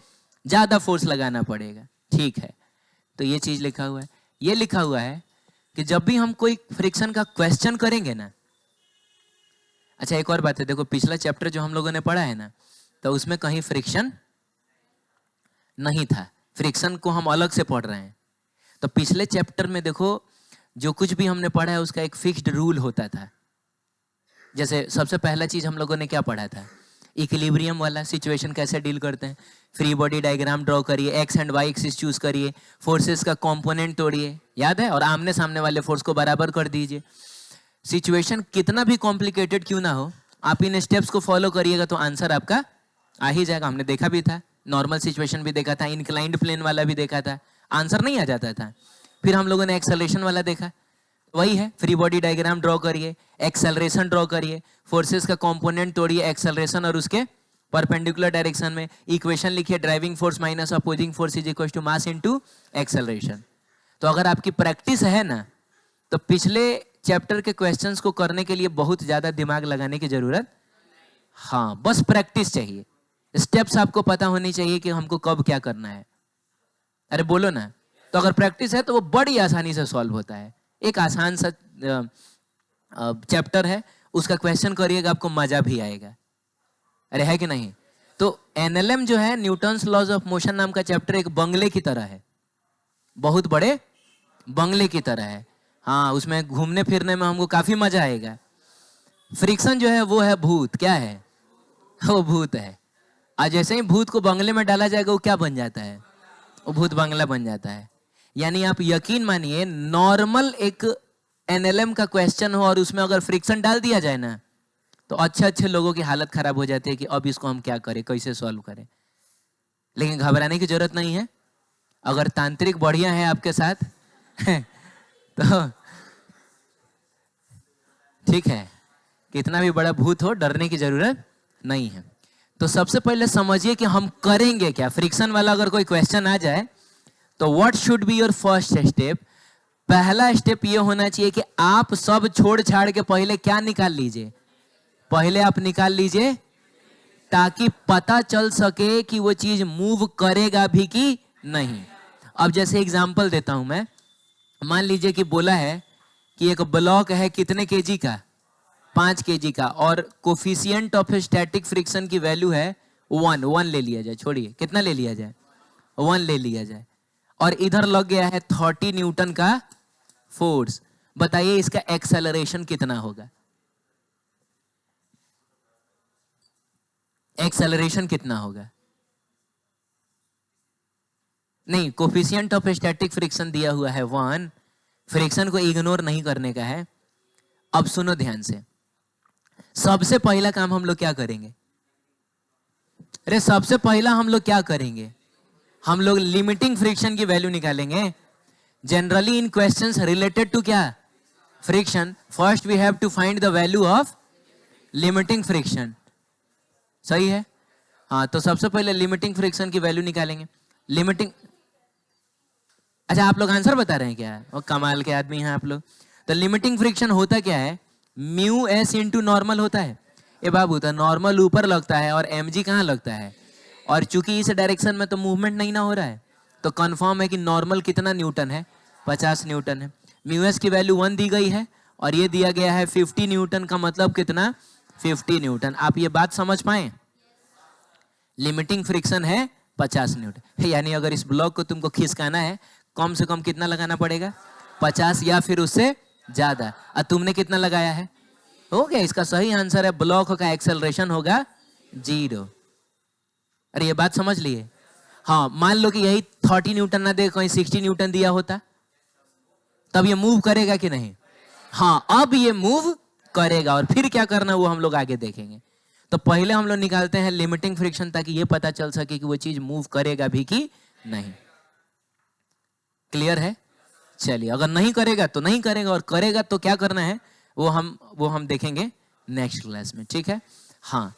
ज्यादा फोर्स लगाना पड़ेगा, ठीक है? तो ये चीज लिखा हुआ है। ये लिखा हुआ है कि जब भी हम कोई फ्रिक्शन का क्वेश्चन करेंगे ना, अच्छा एक और बात है, देखो पिछला चैप्टर जो हम लोगों ने पढ़ा है ना, तो उसमें कहीं फ्रिक्शन नहीं था, फ्रिक्शन को हम अलग से पढ़ रहे हैं। तो पिछले चैप्टर में देखो, जो कुछ भी हमने पढ़ा है उसका एक फिक्स्ड रूल होता था। जैसे सबसे पहला चीज हम लोगों ने क्या पढ़ा था? इक्विलिब्रियम वाला सिचुएशन कैसे डील करते हैं। फ्री बॉडी डायग्राम ड्रॉ करिए, X and Y axis choose करिए, फोर्सेस का कंपोनेंट तोड़िए, याद है? और आमने सामने वाले फोर्स को बराबर कर दीजिए। सिचुएशन कितना भी कॉम्प्लिकेटेड क्यों ना हो, आप इन स्टेप्स को फॉलो करिएगा तो आंसर आपका आ ही जाएगा। हमने देखा भी था, नॉर्मल सिचुएशन भी देखा था, इंक्लाइंड प्लेन वाला भी देखा था, आंसर नहीं आ जाता था। फिर हम लोगों ने एक्सेलरेशन वाला देखा, वही है, फ्री बॉडी डायग्राम ड्रॉ करिए, एक्सेलरेशन ड्रॉ करिए, फोर्सेस का कंपोनेंट तोड़िए एक्सेलरेशन और उसके परपेंडिकुलर डायरेक्शन में, इक्वेशन लिखिए, driving force minus opposing force is equal to mass into acceleration. तो अगर आपकी प्रैक्टिस है ना, तो पिछले चैप्टर के क्वेश्चंस को करने के लिए बहुत ज्यादा दिमाग लगाने की जरूरत, हाँ बस प्रैक्टिस चाहिए। स्टेप्स आपको पता होनी चाहिए कि हमको कब क्या करना है। अरे बोलो ना। तो अगर प्रैक्टिस है तो वो बड़ी आसानी से सॉल्व होता है। एक आसान सा चैप्टर है, उसका क्वेश्चन करिएगा, आपको मजा भी आएगा। अरे है कि नहीं? तो एनएलएम जो है, न्यूटन्स लॉज ऑफ मोशन नाम का चैप्टर, एक बंगले की तरह है, बहुत बड़े बंगले की तरह है। हाँ, उसमें घूमने फिरने में हमको काफी मजा आएगा। फ्रिक्शन जो है वो है भूत। क्या है? वो भूत है। आज जैसे ही भूत को बंगले में डाला जाएगा वो क्या बन जाता है? वो भूत बंगला बन जाता है। यानी आप यकीन मानिए, नॉर्मल एक एनएलएम का क्वेश्चन हो और उसमें अगर फ्रिक्शन डाल दिया जाए ना, तो अच्छे अच्छे लोगों की हालत खराब हो जाती है कि अब इसको हम क्या करें, कैसे सॉल्व करें। लेकिन घबराने की जरूरत नहीं है। अगर तांत्रिक बढ़िया है आपके साथ तो ठीक है, कितना भी बड़ा भूत हो, डरने की जरूरत नहीं है। तो सबसे पहले समझिए कि हम करेंगे क्या। फ्रिक्शन वाला अगर कोई क्वेश्चन आ जाए तो what should be your first step. पहला स्टेप ये होना चाहिए कि आप सब छोड़ छाड़ के पहले क्या निकाल लीजिए, पहले आप निकाल लीजिए, ताकि पता चल सके कि वो चीज मूव करेगा भी कि नहीं। अब जैसे एग्जांपल देता हूं मैं, मान लीजिए कि बोला है कि एक ब्लॉक है कितने केजी का, 5 केजी का, और कोफिशिएंट ऑफ स्टैटिक फ्रिक्शन की वैल्यू है 1 ले लिया जाए, छोड़िए कितना ले लिया जाए, 1 ले लिया जाए, और इधर लग गया है 30 न्यूटन का फोर्स। बताइए इसका एक्सेलरेशन कितना होगा? एक्सेलरेशन कितना होगा? नहीं, कोफिशिएंट ऑफ स्टैटिक फ्रिक्शन दिया हुआ है 1, फ्रिक्शन को इग्नोर नहीं करने का है। अब सुनो ध्यान से, सबसे पहला काम हम लोग क्या करेंगे? अरे सबसे पहला हम लोग क्या करेंगे? हम लोग लिमिटिंग फ्रिक्शन की वैल्यू निकालेंगे। Generally in questions related to क्या? Friction, first we have to find the value of limiting friction. सही है? हाँ, तो सबसे पहले लिमिटिंग फ्रिक्शन की वैल्यू निकालेंगे। लिमिटिंग, अच्छा आप लोग आंसर बता रहे हैं क्या? वो कमाल के आदमी हैं आप लोग। तो लिमिटिंग फ्रिक्शन होता क्या है? म्यू एस इंटू नॉर्मल होता है। ए बाबू, तो नॉर्मल ऊपर लगता है और mg कहाँ लगता है? और चूंकि इस डायरेक्शन में तो मूवमेंट नहीं ना हो रहा है, तो कंफर्म है कि नॉर्मल कितना न्यूटन है? 50 न्यूटन है। म्यू एस की वैल्यू 1 दी गई है और ये दिया गया है 50 न्यूटन का मतलब कितना? 50 न्यूटन। आप ये बात समझ पाए? लिमिटिंग फ्रिक्शन है 50 न्यूटन, यानी अगर इस ब्लॉक को तुमको खिसकाना है, कम से कम कितना लगाना पड़ेगा? 50 या फिर उससे ज्यादा। और तुमने कितना लगाया है? हो गया। इसका सही आंसर है, ब्लॉक का एक्सेलरेशन होगा 0। अरे ये बात समझ लिए? हाँ, मान लो कि यही 30 न्यूटन ना दे, कहीं 60 न्यूटन दिया होता, तब ये मूव करेगा कि नहीं? हाँ, अब ये मूव करेगा, और फिर क्या करना वो हम लोग आगे देखेंगे। तो पहले हम लोग निकालते हैं लिमिटिंग फ्रिक्शन, ताकि ये पता चल सके कि वो चीज मूव करेगा भी कि नहीं। क्लियर है? चलिए, अगर नहीं करेगा तो नहीं करेगा, और करेगा तो क्या करना है वो हम देखेंगे नेक्स्ट क्लास में। ठीक है? हाँ।